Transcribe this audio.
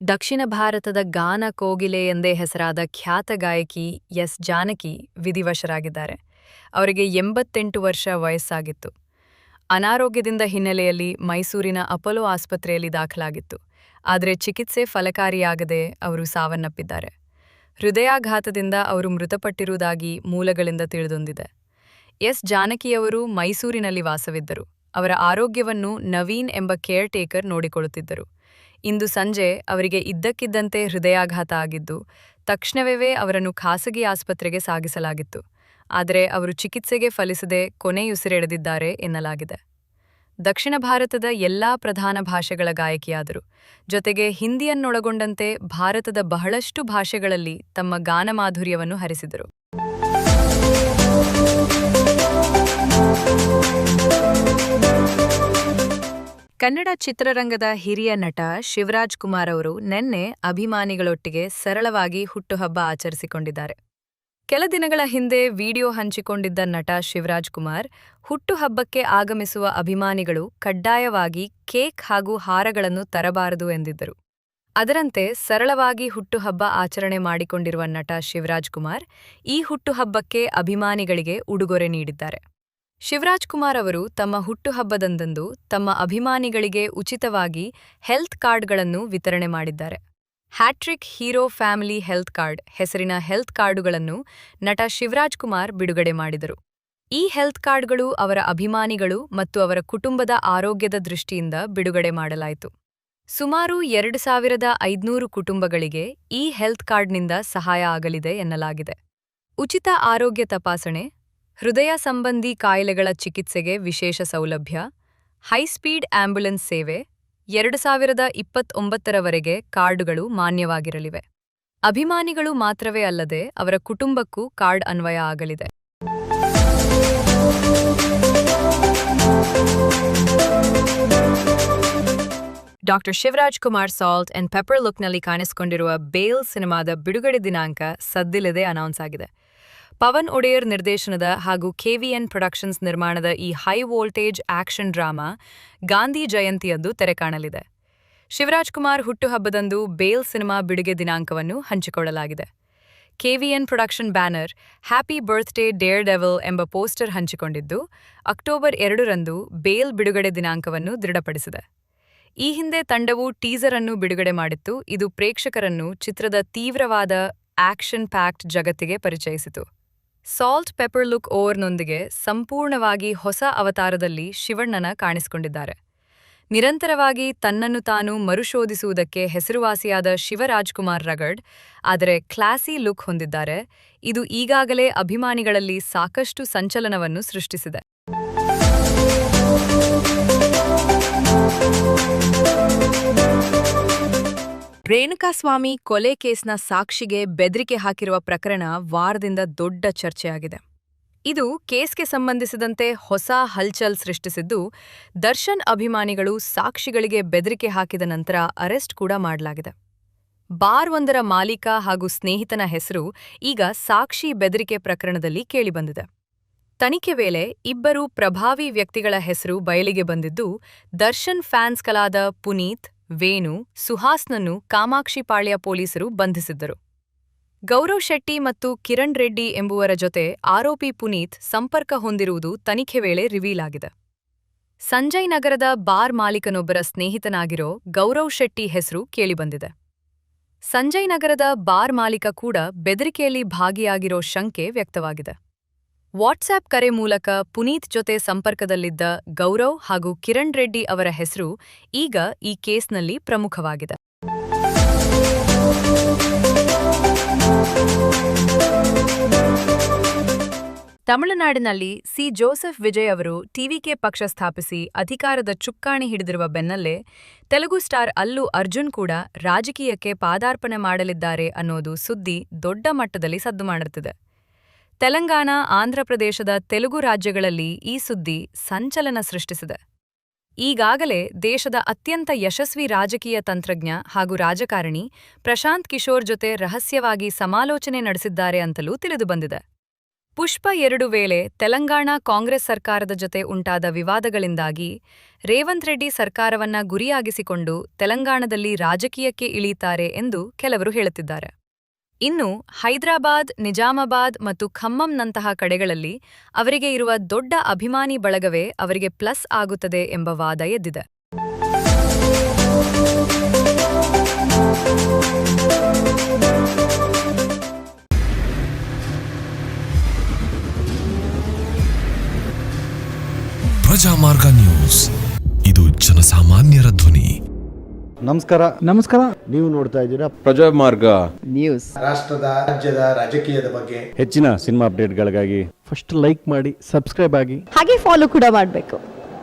ದಕ್ಷಿಣ ಭಾರತದ ಗಾನ ಕೋಗಿಲೆ ಎಂದೇ ಹೆಸರಾದ ಖ್ಯಾತ ಗಾಯಕಿ ಎಸ್ ಜಾನಕಿ ವಿಧಿವಶರಾಗಿದ್ದಾರೆ. ಅವರಿಗೆ 88 ವರ್ಷ ವಯಸ್ಸಾಗಿತ್ತು. ಅನಾರೋಗ್ಯದಿಂದ ಹಿನ್ನೆಲೆಯಲ್ಲಿ ಮೈಸೂರಿನ ಅಪೋಲೋ ಆಸ್ಪತ್ರೆಯಲ್ಲಿ ದಾಖಲಾಗಿತ್ತು. ಆದರೆ ಚಿಕಿತ್ಸೆ ಫಲಕಾರಿಯಾಗದೆ ಅವರು ಸಾವನ್ನಪ್ಪಿದ್ದಾರೆ. ಹೃದಯಾಘಾತದಿಂದ ಅವರು ಮೃತಪಟ್ಟಿರುವುದಾಗಿ ಮೂಲಗಳಿಂದ ತಿಳಿದೊಂದಿದೆ. ಎಸ್ ಜಾನಕಿಯವರು ಮೈಸೂರಿನಲ್ಲಿ ವಾಸವಿದ್ದರು. ಅವರ ಆರೋಗ್ಯವನ್ನು ನವೀನ್ ಎಂಬ ಕೇರ್ ಟೇಕರ್ ನೋಡಿಕೊಳ್ಳುತ್ತಿದ್ದರು. ಇಂದು ಸಂಜೆ ಅವರಿಗೆ ಇದ್ದಕ್ಕಿದ್ದಂತೆ ಹೃದಯಾಘಾತ ಆಗಿದ್ದು, ತಕ್ಷಣವೇ ಅವರನ್ನು ಖಾಸಗಿ ಆಸ್ಪತ್ರೆಗೆ ಸಾಗಿಸಲಾಗಿತ್ತು. ಆದರೆ ಅವರು ಚಿಕಿತ್ಸೆಗೆ ಫಲಿಸದೆ ಕೊನೆಯುಸಿರೆಳೆದಿದ್ದಾರೆ ಎನ್ನಲಾಗಿದೆ. ದಕ್ಷಿಣ ಭಾರತದ ಎಲ್ಲಾ ಪ್ರಧಾನ ಭಾಷೆಗಳ ಗಾಯಕಿಯಾದರು. ಜೊತೆಗೆ ಹಿಂದಿಯನ್ನೊಳಗೊಂಡಂತೆ ಭಾರತದ ಬಹಳಷ್ಟು ಭಾಷೆಗಳಲ್ಲಿ ತಮ್ಮ ಗಾನಮಾಧುರ್ಯವನ್ನು ಹರಿಸಿದರು. ಕನ್ನಡ ಚಿತ್ರರಂಗದ ಹಿರಿಯ ನಟ ಶಿವರಾಜ್ ಕುಮಾರ್ ಅವರು ನಿನ್ನೆ ಅಭಿಮಾನಿಗಳೊಟ್ಟಿಗೆ ಸರಳವಾಗಿ ಹುಟ್ಟುಹಬ್ಬ ಆಚರಿಸಿಕೊಂಡಿದ್ದಾರೆ. ಕೆಲ ದಿನಗಳ ಹಿಂದೆ ವಿಡಿಯೋ ಹಂಚಿಕೊಂಡಿದ್ದ ನಟ ಶಿವರಾಜ್ ಕುಮಾರ್, ಹುಟ್ಟುಹಬ್ಬಕ್ಕೆ ಆಗಮಿಸುವ ಅಭಿಮಾನಿಗಳು ಕಡ್ಡಾಯವಾಗಿ ಕೇಕ್ ಹಾಗೂ ಹಾರಗಳನ್ನು ತರಬಾರದು ಎಂದಿದ್ದರು. ಅದರಂತೆ ಸರಳವಾಗಿ ಹುಟ್ಟುಹಬ್ಬ ಆಚರಣೆ ಮಾಡಿಕೊಂಡಿರುವ ನಟ ಶಿವರಾಜ್ ಕುಮಾರ್ ಈ ಹುಟ್ಟುಹಬ್ಬಕ್ಕೆ ಅಭಿಮಾನಿಗಳಿಗೆ ಉಡುಗೊರೆ ನೀಡಿದ್ದಾರೆ. ಶಿವರಾಜ್ ಕುಮಾರ್ ಅವರು ತಮ್ಮ ಹುಟ್ಟುಹಬ್ಬದಂದು ತಮ್ಮ ಅಭಿಮಾನಿಗಳಿಗೆ ಉಚಿತವಾಗಿ ಹೆಲ್ತ್ ಕಾರ್ಡ್ಗಳನ್ನು ವಿತರಣೆ ಮಾಡಿದ್ದಾರೆ. Hattrick hero family health card ಹೆಸರಿನ ಹೆಲ್ತ್ ಕಾರ್ಡುಗಳನ್ನು ನಟ ಶಿವರಾಜ್ ಕುಮಾರ್ ಬಿಡುಗಡೆ ಮಾಡಿದರು. ಈ ಹೆಲ್ತ್ ಕಾರ್ಡ್ಗಳು ಅವರ ಅಭಿಮಾನಿಗಳು ಮತ್ತು ಅವರ ಕುಟುಂಬದ ಆರೋಗ್ಯದ ದೃಷ್ಟಿಯಿಂದ ಬಿಡುಗಡೆ ಮಾಡಲಾಯಿತು. ಸುಮಾರು 2500 ಕುಟುಂಬಗಳಿಗೆ ಈ ಹೆಲ್ತ್ ಕಾರ್ಡ್ನಿಂದ ಸಹಾಯ ಆಗಲಿದೆ ಎನ್ನಲಾಗಿದೆ. ಉಚಿತ ಆರೋಗ್ಯ ತಪಾಸಣೆ, ಹೃದಯ ಸಂಬಂಧಿ ಕಾಯಿಲೆಗಳ ಚಿಕಿತ್ಸೆಗೆ ವಿಶೇಷ ಸೌಲಭ್ಯ, ಹೈಸ್ಪೀಡ್ ಆಂಬ್ಯುಲೆನ್ಸ್ ಸೇವೆ, 2029ರವರೆಗೆ ಕಾರ್ಡುಗಳು ಮಾನ್ಯವಾಗಿರಲಿವೆ. ಅಭಿಮಾನಿಗಳು ಮಾತ್ರವೇ ಅಲ್ಲದೆ ಅವರ ಕುಟುಂಬಕ್ಕೂ ಕಾರ್ಡ್ ಅನ್ವಯ ಆಗಲಿದೆ. ಡಾ. Shivaraj Kumar salt and pepper ಲುಕ್ನಲ್ಲಿ ಕಾಣಿಸಿಕೊಂಡಿರುವ ಬೇಲ್ ಸಿನಿಮಾದ ಬಿಡುಗಡೆ ದಿನಾಂಕ ಸದ್ದಿಲ್ಲದೆ ಅನೌನ್ಸ್ ಆಗಿದೆ. ಪವನ್ ಒಡೆಯರ್ ನಿರ್ದೇಶನದ ಹಾಗೂ ಕೆವಿಎನ್ ಪ್ರೊಡಕ್ಷನ್ಸ್ ನಿರ್ಮಾಣದ ಈ high voltage action drama Gandhi ಜಯಂತಿಯಂದು ತೆರೆಕಾಣಲಿದೆ. ಶಿವರಾಜ್ ಕುಮಾರ್ ಹುಟ್ಟುಹಬ್ಬದಂದು ಬೇಲ್ ಸಿನಿಮಾ ಬಿಡುಗಡೆ ದಿನಾಂಕವನ್ನು ಹಂಚಿಕೊಳ್ಳಲಾಗಿದೆ. KVN production banner happy birthday dare devil ಎಂಬ ಪೋಸ್ಟರ್ ಹಂಚಿಕೊಂಡಿದ್ದು, ಅಕ್ಟೋಬರ್ 2ರಂದು ಬೇಲ್ ಬಿಡುಗಡೆ ದಿನಾಂಕವನ್ನು ದೃಢಪಡಿಸಿದೆ. ಈ ಹಿಂದೆ ತಂಡವು ಟೀಸರ್ ಅನ್ನು ಬಿಡುಗಡೆ ಮಾಡಿತ್ತು. ಇದು ಪ್ರೇಕ್ಷಕರನ್ನು ಚಿತ್ರದ ತೀವ್ರವಾದ ಆಕ್ಷನ್ ಪ್ಯಾಕ್ಡ್ ಜಗತ್ತಿಗೆ ಪರಿಚಯಿಸಿತು. ಸಾಲ್ಟ್ ಪೆಪ್ಪರ್ ಲುಕ್ ಓವರ್ನೊಂದಿಗೆ ಸಂಪೂರ್ಣವಾಗಿ ಹೊಸ ಅವತಾರದಲ್ಲಿ ಶಿವಣ್ಣನ ಕಾಣಿಸಿಕೊಂಡಿದ್ದಾರೆ. ನಿರಂತರವಾಗಿ ತನ್ನನ್ನು ತಾನು ಮರುಶೋಧಿಸುವುದಕ್ಕೆ ಹೆಸರುವಾಸಿಯಾದ ಶಿವರಾಜ್ಕುಮಾರ್ ರಗಡ್, ಆದರೆ ಕ್ಲಾಸಿ ಲುಕ್ ಹೊಂದಿದ್ದಾರೆ. ಇದು ಈಗಾಗಲೇ ಅಭಿಮಾನಿಗಳಲ್ಲಿ ಸಾಕಷ್ಟು ಸಂಚಲನವನ್ನು ಸೃಷ್ಟಿಸಿದೆ. ರೇಣುಕಾಸ್ವಾಮಿ ಕೊಲೆ ಕೇಸ್ನ ಸಾಕ್ಷಿಗೆ ಬೆದರಿಕೆ ಹಾಕಿರುವ ಪ್ರಕರಣ ವಾರದಿಂದ ದೊಡ್ಡ ಚರ್ಚೆಯಾಗಿದೆ. ಇದು ಕೇಸ್ಗೆ ಸಂಬಂಧಿಸಿದಂತೆ ಹೊಸ ಹಲ್ಚಲ್ ಸೃಷ್ಟಿಸಿದ್ದು, ದರ್ಶನ್ ಅಭಿಮಾನಿಗಳು ಸಾಕ್ಷಿಗಳಿಗೆ ಬೆದರಿಕೆ ಹಾಕಿದ ನಂತರ ಅರೆಸ್ಟ್ ಕೂಡ ಮಾಡಲಾಗಿದೆ. ಬಾರ್ ಒಂದರ ಮಾಲೀಕ ಹಾಗೂ ಸ್ನೇಹಿತನ ಹೆಸರು ಈಗ ಸಾಕ್ಷಿ ಬೆದರಿಕೆ ಪ್ರಕರಣದಲ್ಲಿ ಕೇಳಿಬಂದಿದೆ. ತನಿಖೆ ವೇಳೆ ಇಬ್ಬರು ಪ್ರಭಾವಿ ವ್ಯಕ್ತಿಗಳ ಹೆಸರು ಬಯಲಿಗೆ ಬಂದಿದ್ದು, ದರ್ಶನ್ ಫ್ಯಾನ್ಸ್ಗಳಾದ ಪುನೀತ್, ವೇಣು, ಸುಹಾಸ್ನನ್ನು ಕಾಮಾಕ್ಷಿಪಾಳ್ಯ ಪೊಲೀಸರು ಬಂಧಿಸಿದ್ದರು. ಗೌರವ್ ಶೆಟ್ಟಿ ಮತ್ತು ಕಿರಣ್ ರೆಡ್ಡಿ ಎಂಬುವರ ಜೊತೆ ಆರೋಪಿ ಪುನೀತ್ ಸಂಪರ್ಕ ಹೊಂದಿರುವುದು ತನಿಖೆ ವೇಳೆ ರಿವೀಲ್ ಆಗಿದೆ. ಸಂಜಯ್ ನಗರದ ಬಾರ್ ಮಾಲೀಕನೊಬ್ಬರ ಸ್ನೇಹಿತನಾಗಿರೋ ಗೌರವ್ ಶೆಟ್ಟಿ ಹೆಸರು ಕೇಳಿಬಂದಿದೆ. ಸಂಜಯ್ ನಗರದ ಬಾರ್ ಮಾಲೀಕ ಕೂಡ ಬೆದರಿಕೆಯಲ್ಲಿ ಭಾಗಿಯಾಗಿರೋ ಶಂಕೆ ವ್ಯಕ್ತವಾಗಿದೆ. ವಾಟ್ಸ್ಆಪ್ ಕರೆ ಮೂಲಕ ಪುನೀತ್ ಜೊತೆ ಸಂಪರ್ಕದಲ್ಲಿದ್ದ ಗೌರವ್ ಹಾಗೂ ಕಿರಣ್ ರೆಡ್ಡಿ ಅವರ ಹೆಸರು ಈಗ ಈ ಕೇಸ್ನಲ್ಲಿ ಪ್ರಮುಖವಾಗಿದೆ. ತಮಿಳುನಾಡಿನಲ್ಲಿ ಸಿ. ಜೋಸೆಫ್ ವಿಜಯ್ ಅವರು ಟಿವಿಕೆ ಪಕ್ಷ ಸ್ಥಾಪಿಸಿ ಅಧಿಕಾರದ ಚುಕ್ಕಾಣಿ ಹಿಡಿದಿರುವ ಬೆನ್ನಲ್ಲೇ ತೆಲುಗು ಸ್ಟಾರ್ ಅಲ್ಲು ಅರ್ಜುನ್ ಕೂಡ ರಾಜಕೀಯಕ್ಕೆ ಪಾದಾರ್ಪಣೆ ಮಾಡಲಿದ್ದಾರೆ ಅನ್ನೋದು ಸುದ್ದಿ ದೊಡ್ಡ ಮಟ್ಟದಲ್ಲಿ ಸದ್ದು ಮಾಡುತ್ತಿದೆ. ತೆಲಂಗಾಣ, ಆಂಧ್ರಪ್ರದೇಶದ ತೆಲುಗು ರಾಜ್ಯಗಳಲ್ಲಿ ಈ ಸುದ್ದಿ ಸಂಚಲನ ಸೃಷ್ಟಿಸಿದೆ. ಈಗಾಗಲೇ ದೇಶದ ಅತ್ಯಂತ ಯಶಸ್ವಿ ರಾಜಕೀಯ ತಂತ್ರಜ್ಞ ಹಾಗೂ ರಾಜಕಾರಣಿ ಪ್ರಶಾಂತ್ ಕಿಶೋರ್ ಜೊತೆ ರಹಸ್ಯವಾಗಿ ಸಮಾಲೋಚನೆ ನಡೆಸಿದ್ದಾರೆ ಅಂತಲೂ ತಿಳಿದುಬಂದಿದೆ. ಪುಷ್ಪ 2 ವೇಳೆ ತೆಲಂಗಾಣ ಕಾಂಗ್ರೆಸ್ ಸರ್ಕಾರದ ಜೊತೆ ಉಂಟಾದ ವಿವಾದಗಳಿಂದಾಗಿ ರೇವಂತ್ ರೆಡ್ಡಿ ಸರ್ಕಾರವನ್ನ ಗುರಿಯಾಗಿಸಿಕೊಂಡು ತೆಲಂಗಾಣದಲ್ಲಿ ರಾಜಕೀಯಕ್ಕೆ ಇಳಿಯುತ್ತಾರೆ ಎಂದು ಕೆಲವರು ಹೇಳುತ್ತಿದ್ದಾರೆ. ಇನ್ನು ಹೈದರಾಬಾದ್, ನಿಜಾಮಾಬಾದ್ ಮತ್ತು ಖಮ್ಮಂನಂತಹ ಕಡೆಗಳಲ್ಲಿ ಅವರಿಗೆ ಇರುವ ದೊಡ್ಡ ಅಭಿಮಾನಿ ಬಳಗವೇ ಅವರಿಗೆ ಪ್ಲಸ್ ಆಗುತ್ತದೆ ಎಂಬ ವಾದ ಎದ್ದಿದೆ. ಪ್ರಜಾಮಾರ್ಗ ನ್ಯೂಸ್, ಇದು ಜನಸಾಮಾನ್ಯರ ಧ್ವನಿ. ನಮಸ್ಕಾರ. ನೀವು ನೋಡ್ತಾ ಇದ್ದೀರಾ ಪ್ರಜಾಮಾರ್ಗ ನ್ಯೂಸ್. ರಾಷ್ಟ್ರದ ರಾಜ್ಯದ ರಾಜಕೀಯದ ಬಗ್ಗೆ ಹೆಚ್ಚಿನ ಸಿನಿಮಾ ಅಪ್ಡೇಟ್ಗಳಿಗಾಗಿ ಫಸ್ಟ್ ಲೈಕ್ ಮಾಡಿ, ಸಬ್ಸ್ಕ್ರೈಬ್ ಆಗಿ, ಹಾಗೆ ಫಾಲೋ ಕೂಡ ಮಾಡಬೇಕು.